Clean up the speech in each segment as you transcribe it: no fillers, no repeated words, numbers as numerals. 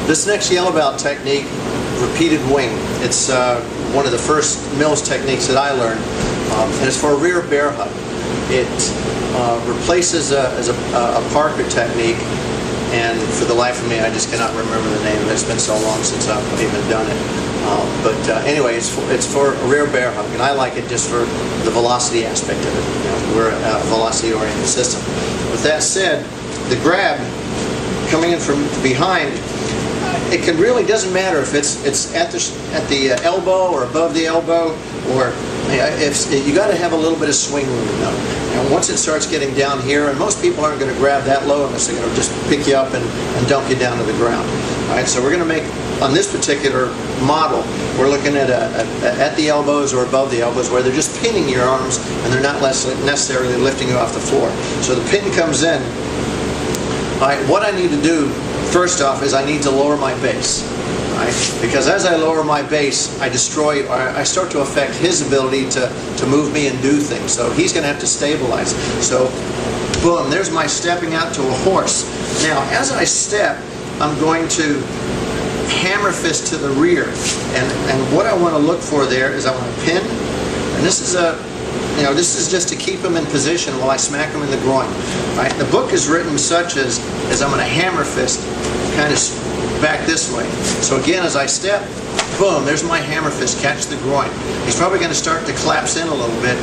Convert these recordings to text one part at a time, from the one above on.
This next yellow belt technique, repeated wing, it's one of the first Mills techniques that I learned, and it's for a rear bear hug. It replaces a Parker technique, and for the life of me I just cannot remember the name of it. It's been so long since I've even done it. Anyway, it's for a rear bear hug, and I like it just for the velocity aspect of it. You know, we're a velocity-oriented system. With that said, the grab coming in from behind, it really doesn't matter if it's at the elbow or above the elbow, or if you got to have a little bit of swing room though. And once it starts getting down here, and most people aren't going to grab that low unless they're going to just pick you up and dump you down to the ground. All right, so we're going to make, on this particular model, we're looking at the elbows or above the elbows, where they're just pinning your arms and they're not necessarily lifting you off the floor. So the pin comes in. All right, what I need to do first off is I need to lower my base. Right? Because as I lower my base, I start to affect his ability to move me and do things. So he's going to have to stabilize. So, boom, there's my stepping out to a horse. Now, as I step, I'm going to hammer fist to the rear. And what I want to look for there is I want to pin. And this is just to keep him in position while I smack him in the groin. Right? The book is written such as I'm going to hammer fist kind of back this way. So again, as I step, boom, there's my hammer fist, catch the groin. He's probably going to start to collapse in a little bit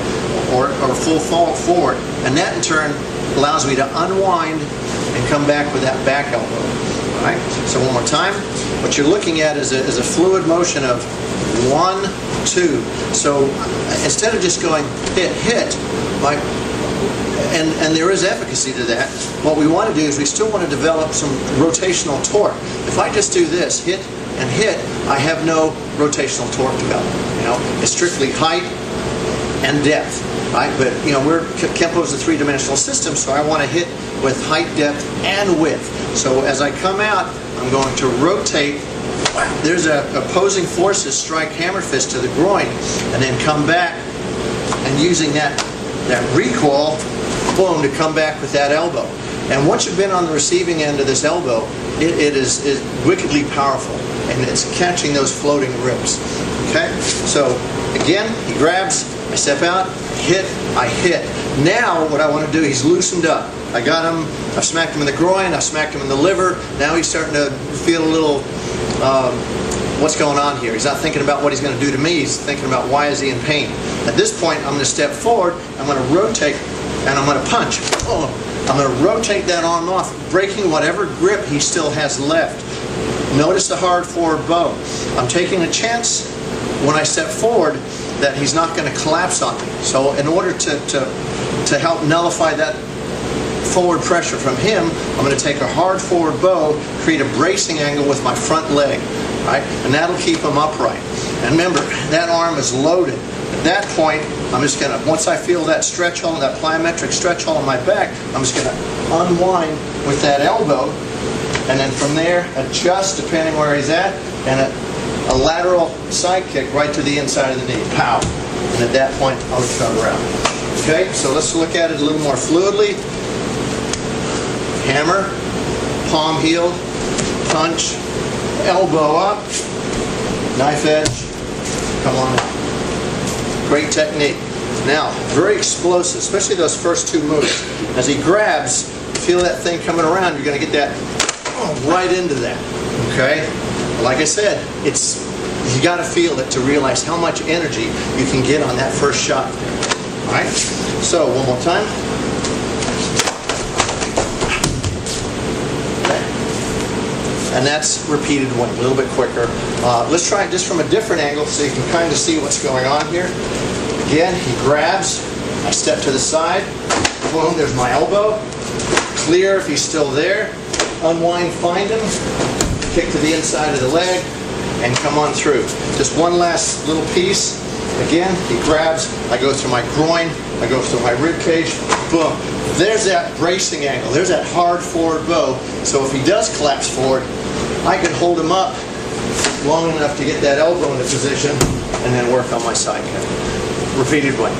or full fall forward, and that in turn allows me to unwind and come back with that back elbow. All right? So one more time. What you're looking at is a fluid motion of 1, 2. So instead of just going hit, hit, like, and there is efficacy to that, what we want to do is we still want to develop some rotational torque. If I just do this, hit and hit, I have no rotational torque developed. You know, it's strictly height and depth, right? But you know, Kempo is a three-dimensional system, so I want to hit with height, depth, and width. So as I come out, I'm going to rotate. There's opposing forces strike hammer fist to the groin, and then come back, and using that recoil, boom, to come back with that elbow. And once you've been on the receiving end of this elbow, it is wickedly powerful, and it's catching those floating ribs. Okay? So again, he grabs, I step out, hit, I hit. Now what I want to do, he's loosened up. I got him, I've smacked him in the groin, I've smacked him in the liver. Now he's starting to feel a little, what's going on here? He's not thinking about what he's going to do to me, he's thinking about why is he in pain. At this point, I'm going to step forward, I'm going to rotate, and I'm going to punch. Oh, I'm going to rotate that arm off, breaking whatever grip he still has left. Notice the hard forward bow. I'm taking a chance when I step forward that he's not going to collapse on me. So in order to help nullify that forward pressure from him, I'm going to take a hard forward bow, create a bracing angle with my front leg, right? And that'll keep him upright. And remember, that arm is loaded. At that point, I'm just going to, once I feel that stretch hole, that plyometric stretch hole in my back, I'm just going to unwind with that elbow, and then from there, adjust depending where he's at, and a lateral side kick right to the inside of the knee. Pow! And at that point, I'll turn around. Okay, so let's look at it a little more fluidly. Hammer, palm heel, punch, elbow up, knife edge, come on out. Great technique. Now, very explosive, especially those first two moves. As he grabs, feel that thing coming around, you're going to get that right into that. Okay? Like I said, you got to feel it to realize how much energy you can get on that first shot. Alright? So, one more time. And that's repeated one, a little bit quicker. Let's try it just from a different angle so you can kind of see what's going on here. Again, he grabs, I step to the side, boom, there's my elbow. Clear if he's still there. Unwind, find him, kick to the inside of the leg, and come on through. Just one last little piece. Again, he grabs, I go through my groin, I go through my rib cage, boom. There's that bracing angle, there's that hard forward bow, so if he does collapse forward, I can hold him up long enough to get that elbow into position and then work on my side kick. Repeated way.